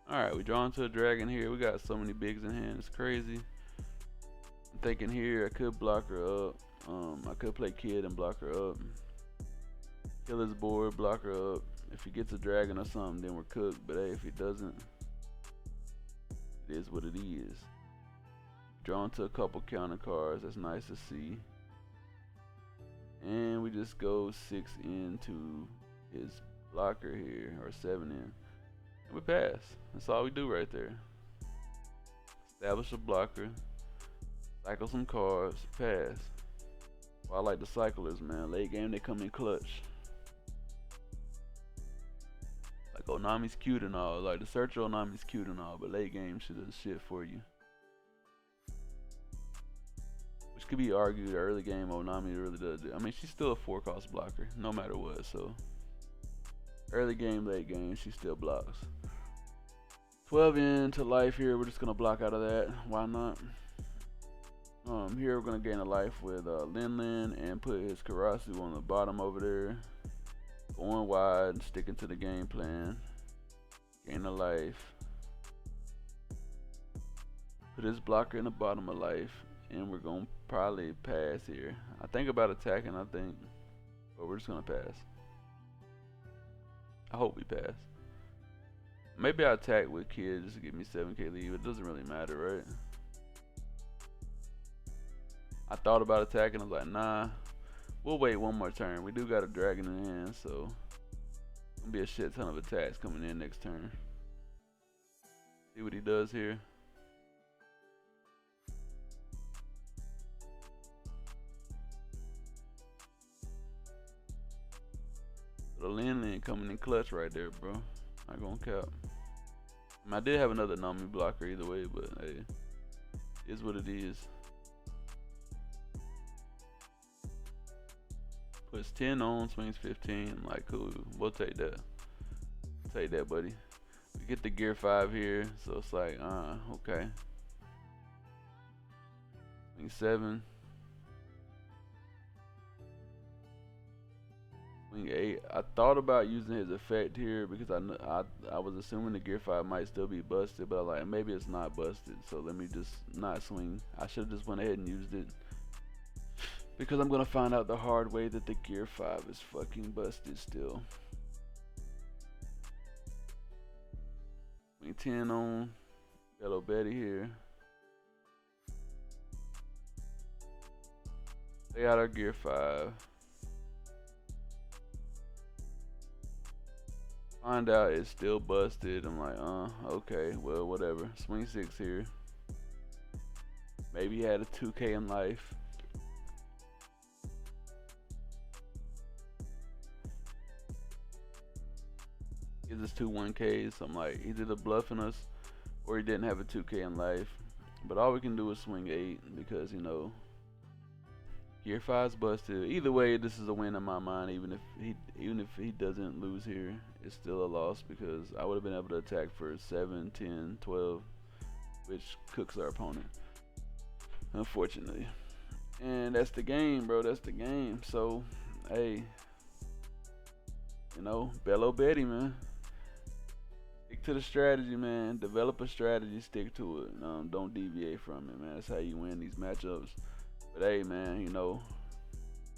Alright, we draw into a dragon here. We got so many bigs in hand, it's crazy. I'm thinking here I could block her up. I could play kid and block her up. Kill his board, block her up. If he gets a dragon or something, then we're cooked. But hey, if he doesn't, it is what it is. Drawn to a couple counter cards. That's nice to see. And we just go 6 into his blocker here, or 7 in. And we pass. That's all we do right there. Establish a blocker. Cycle some cards. Pass. Well, I like the cyclers, man. Late game, they come in clutch. Onami's cute and all. Like the searcher Onami's cute and all, but late game should have shit for you. Which could be argued. Early game Onami really does it. I mean, she's still a 4-cost blocker, no matter what. So early game, late game, she still blocks. 12 into life here. We're just gonna block out of that. Why not? Here we're gonna gain a life with Lin Lin and put his Karasu on the bottom over there. Going wide, sticking to the game plan. Gain a life. Put his blocker in the bottom of life, and we're gonna probably pass here. I think about attacking, but we're just gonna pass. I hope we pass. Maybe I attack with Kid just to give me 7k lead. It doesn't really matter, right? I thought about attacking. I was like, nah. We'll wait one more turn. We do got a dragon in hand, so gonna be a shit ton of attacks coming in next turn. See what he does here. The Lin Lin coming in clutch right there, bro. Not gonna cap. I mean, I did have another Nami blocker either way, but hey, is what it is. Puts 10 on, swings 15. I'm like, cool, we'll take that. Take that, buddy. We get the gear 5 here, so it's like, okay. Swing 7. Swing 8. I thought about using his effect here because I was assuming the gear 5 might still be busted, but like maybe it's not busted, so let me just not swing. I should have just went ahead and used it. Because I'm gonna find out the hard way that the gear 5 is fucking busted still. Swing 10 on Yellow Betty here. They got our gear 5. Find out it's still busted. I'm like, okay, well, whatever. Swing 6 here. Maybe he had a 2k in life. Gives us 2 1Ks. So I'm like, he's either bluffing us or he didn't have a 2k in life. But all we can do is swing 8 because, you know, gear 5's busted. Either way, this is a win in my mind. Even if he doesn't lose here, it's still a loss because I would have been able to attack for 7, 10, 12, which cooks our opponent, unfortunately. And that's the game, bro. That's the game. So, hey, you know, Bello Betty, man. Stick to the strategy, man. Develop a strategy, stick to it. Don't deviate from it, man. That's how you win these matchups. But hey, man, you know,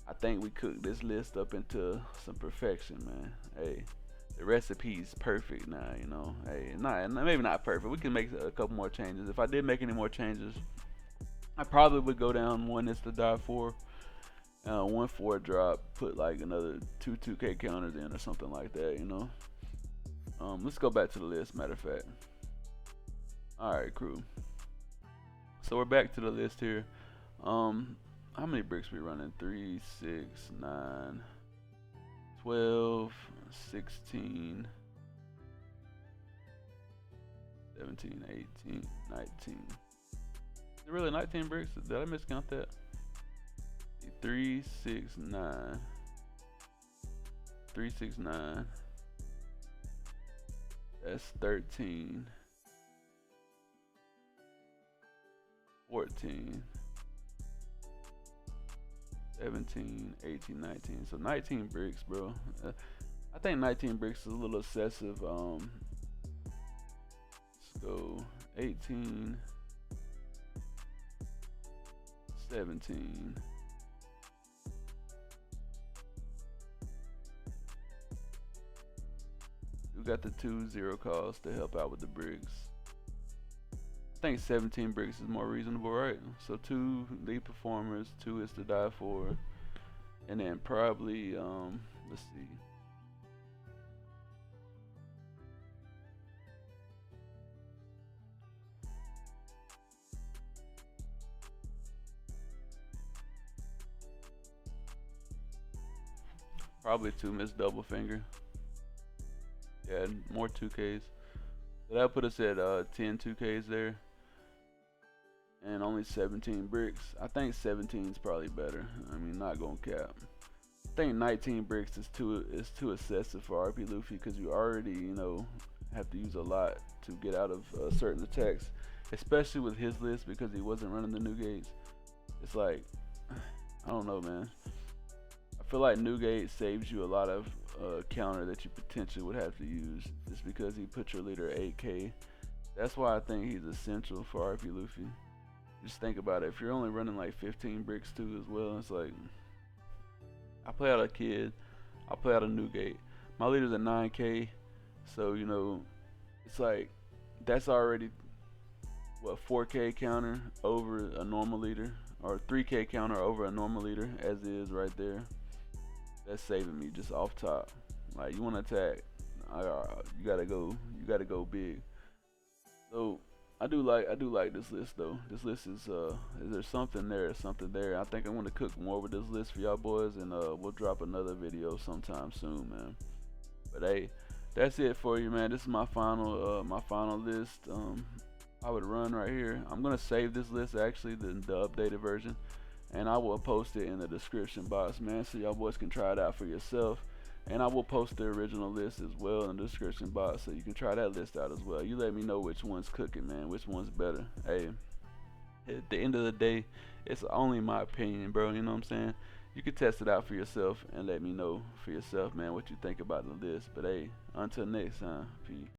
I think we cooked this list up into some perfection, man. Hey, the recipe's perfect now, you know. Hey, maybe not perfect. We can make a couple more changes. If I did make any more changes, I probably would go down one is to die for, 1 4 drop, put like another 2 2k counters in or something like that, you know. Let's go back to the list, matter of fact. Alright, crew. So we're back to the list here. How many bricks we running? 3, 6, 9, 12, 16, 17, 18, 19. Is it really 19 bricks? Did I miscount that? 3, 6, 9. 3, 6, 9. That's 13. 14. 17, 18, 19. So 19 bricks, bro. I think 19 bricks is a little excessive. Let's go 18, 17. We got the 2 0 cost to help out with the bricks. I think 17 bricks is more reasonable, right? So 2 lead performers, 2 is to die for, and then probably let's see. Probably 2 miss double finger. Yeah, more 2Ks. So that put us at 10 2Ks there, and only 17 bricks. I think 17 is probably better. I mean, not gonna cap. I think 19 bricks is too excessive for RP Luffy because you already have to use a lot to get out of certain attacks, especially with his list because he wasn't running the new gates. It's like I don't know, man. I feel like Newgate saves you a lot of counter that you potentially would have to use just because he put your leader at 8K. That's why I think he's essential for RP Luffy. Just think about it. If you're only running like 15 bricks too as well, it's like I play out a kid, I play out a Newgate. My leader's at 9K, so it's like that's already what 4K counter over a normal leader or 3K counter over a normal leader as is right there. That's saving me just off top. Like you want to attack, you gotta go big. So I do like this list though. This list is there something there, something there. I think I'm gonna cook more with this list for y'all boys, and we'll drop another video sometime soon, man. But hey, that's it for you, man. This is my final list. I would run right here. I'm gonna save this list actually, the updated version, and I will post it in the description box, man, so y'all boys can try it out for yourself. And I will post the original list as well in the description box, so you can try that list out as well. You let me know which one's cooking, man, which one's better. Hey, at the end of the day, it's only my opinion, bro. You know what I'm saying? You can test it out for yourself and let me know for yourself, man, what you think about the list. But hey, until next time, peace.